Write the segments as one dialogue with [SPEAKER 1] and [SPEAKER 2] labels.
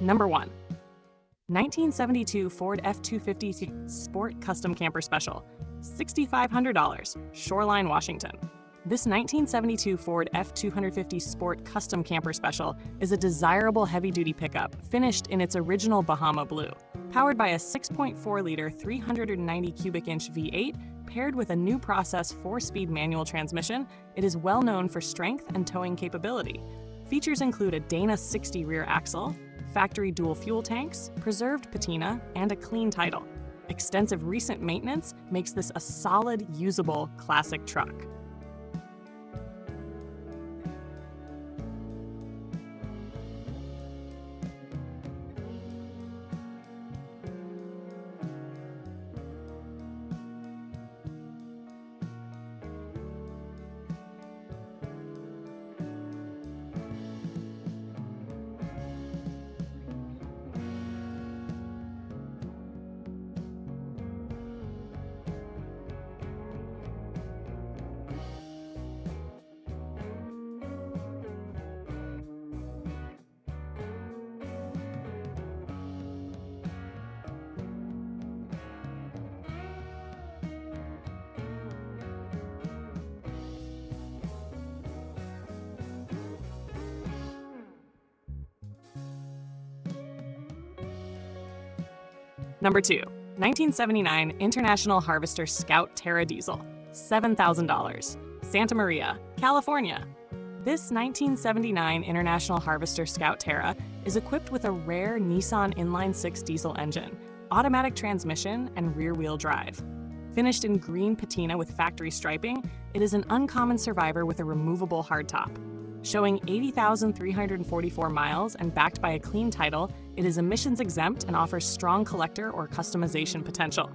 [SPEAKER 1] Number 1. 1972 Ford F-250 Sport Custom Camper Special, $6,500, Shoreline, Washington. This 1972 Ford F-250 Sport Custom Camper Special is a desirable heavy-duty pickup finished in its original Bahama blue. Powered by a 6.4-liter 390 cubic inch V8 paired with a new process 4-speed manual transmission, it is well known for strength and towing capability. Features include a Dana 60 rear axle, factory dual fuel tanks, preserved patina, and a clean title. Extensive recent maintenance makes this a solid, usable, classic truck. Number 2. 1979 International Harvester Scout Terra Diesel, $7,000, Santa Maria, California. This 1979 International Harvester Scout Terra is equipped with a rare Nissan inline-6 diesel engine, automatic transmission, and rear-wheel drive. Finished in green patina with factory striping, it is an uncommon survivor with a removable hardtop. Showing 80,344 miles and backed by a clean title, it is emissions exempt and offers strong collector or customization potential.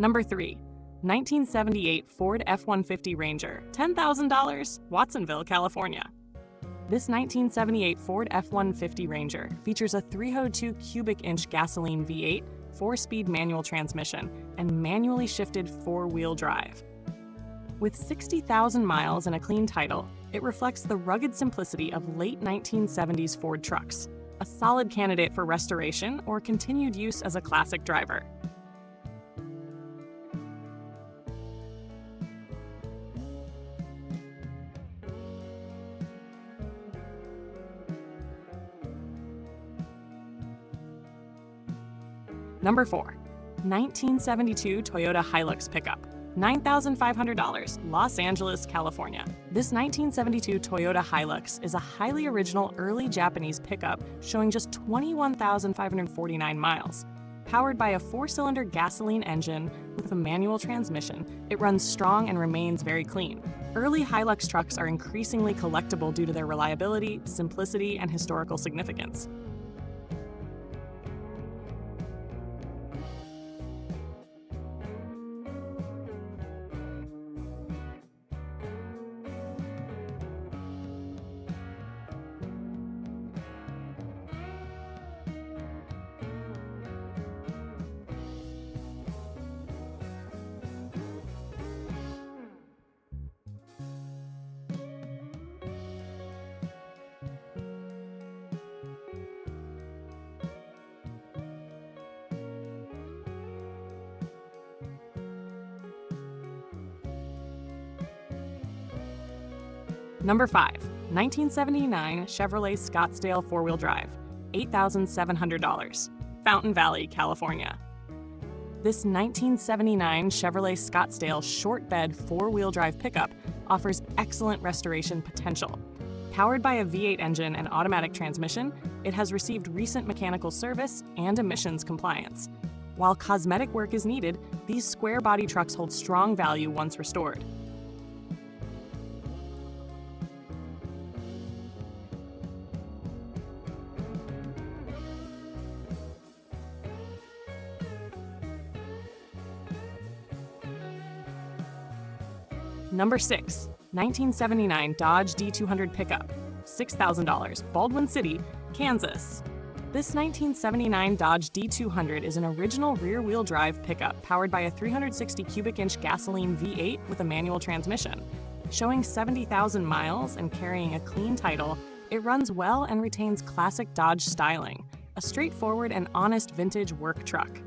[SPEAKER 1] Number 3. 1978 Ford F-150 Ranger, $10,000, Watsonville, California. This 1978 Ford F-150 Ranger features a 302 cubic inch gasoline V8, 4-speed manual transmission, and manually shifted 4-wheel drive. With 60,000 miles and a clean title, it reflects the rugged simplicity of late 1970s Ford trucks, a solid candidate for restoration or continued use as a classic driver. Number 4. 1972 Toyota Hilux pickup, $9,500, Los Angeles, California. This 1972 Toyota Hilux is a highly original early Japanese pickup showing just 21,549 miles. Powered by a 4-cylinder gasoline engine with a manual transmission, it runs strong and remains very clean. Early Hilux trucks are increasingly collectible due to their reliability, simplicity, and historical significance. Number 5. 1979 Chevrolet Scottsdale 4-wheel drive, $8,700. Fountain Valley, California. This 1979 Chevrolet Scottsdale short bed four-wheel drive pickup offers excellent restoration potential. Powered by a V8 engine and automatic transmission, it has received recent mechanical service and emissions compliance. While cosmetic work is needed, these square body trucks hold strong value once restored. Number 6. 1979 Dodge D200 pickup, $6,000, Baldwin City, Kansas. This 1979 Dodge D200 is an original rear-wheel drive pickup powered by a 360 cubic inch gasoline V8 with a manual transmission. Showing 70,000 miles and carrying a clean title, it runs well and retains classic Dodge styling, a straightforward and honest vintage work truck.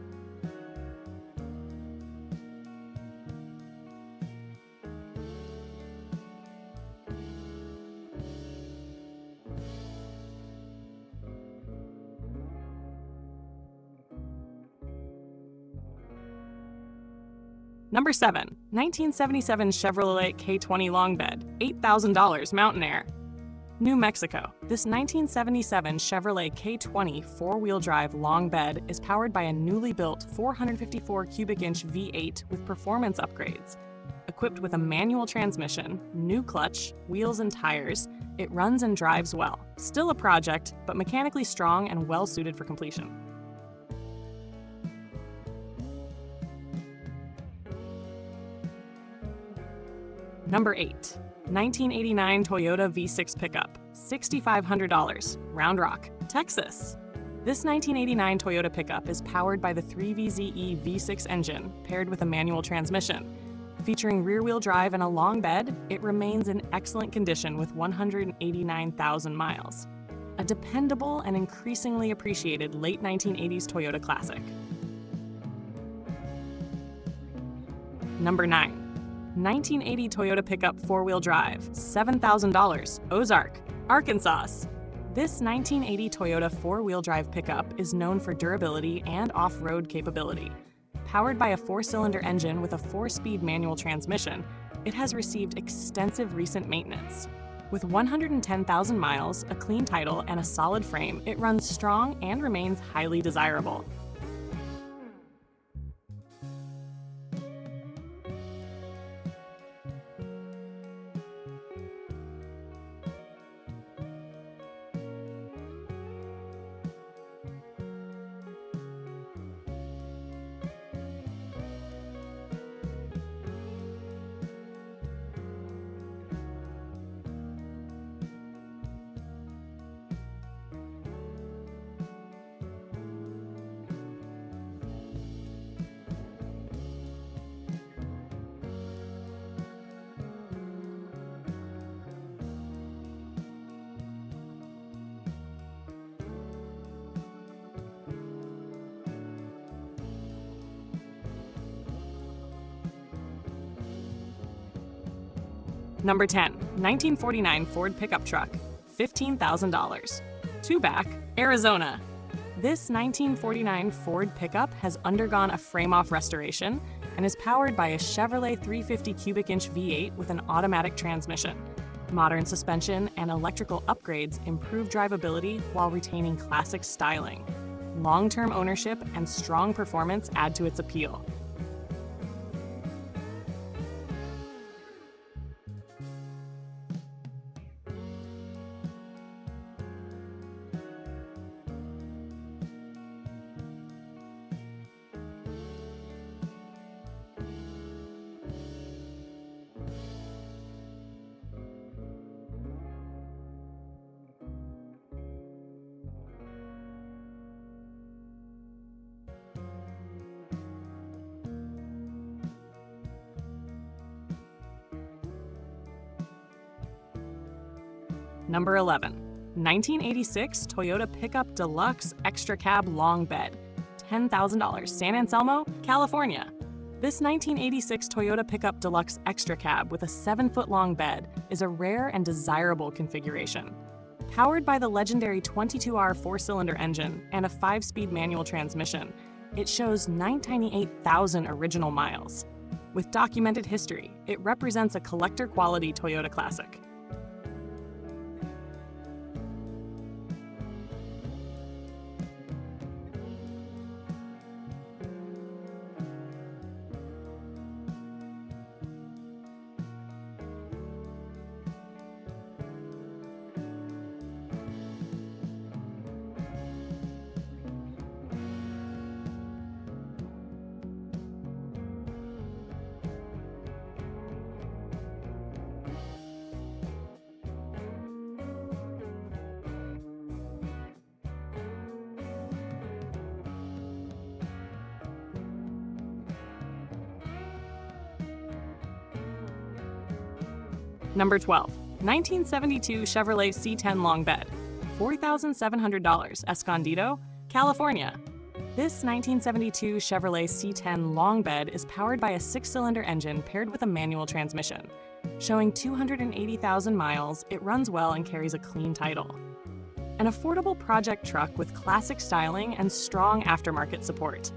[SPEAKER 1] Number 7. 1977 Chevrolet K20 long bed, $8,000, Mountain Air, New Mexico. This 1977 Chevrolet K20 four-wheel drive long bed is powered by a newly built 454 cubic inch V8 with performance upgrades. Equipped with a manual transmission, new clutch, wheels and tires, it runs and drives well. Still a project, but mechanically strong and well suited for completion. Number 8. 1989 Toyota V6 pickup, $6,500, Round Rock, Texas. This 1989 Toyota pickup is powered by the 3VZE V6 engine paired with a manual transmission. Featuring rear-wheel drive and a long bed, it remains in excellent condition with 189,000 miles. A dependable and increasingly appreciated late 1980s Toyota classic. Number 9. 1980 Toyota pickup four-wheel drive, $7,000, Ozark, Arkansas. This 1980 Toyota four-wheel drive pickup is known for durability and off-road capability. Powered by a four-cylinder engine with a four-speed manual transmission, it has received extensive recent maintenance. With 110,000 miles, a clean title, and a solid frame, it runs strong and remains highly desirable. Number 10. 1949 Ford pickup truck, $15,000, Tubac, Arizona. This 1949 Ford pickup has undergone a frame-off restoration and is powered by a Chevrolet 350 cubic inch V8 with an automatic transmission. Modern suspension and electrical upgrades improve drivability while retaining classic styling. Long-term ownership and strong performance add to its appeal. Number 11. 1986 Toyota Pickup Deluxe Extra Cab Long Bed, $10,000, San Anselmo, California. This 1986 Toyota Pickup Deluxe Extra Cab with a 7-foot long bed is a rare and desirable configuration. Powered by the legendary 22R four-cylinder engine and a 5-speed manual transmission, it shows 998,000 original miles. With documented history, it represents a collector-quality Toyota classic. Number 12. 1972 Chevrolet C10 Long Bed, $4,700, Escondido, California. This 1972 Chevrolet C10 Long Bed is powered by a 6-cylinder engine paired with a manual transmission. Showing 280,000 miles, it runs well and carries a clean title. An affordable project truck with classic styling and strong aftermarket support.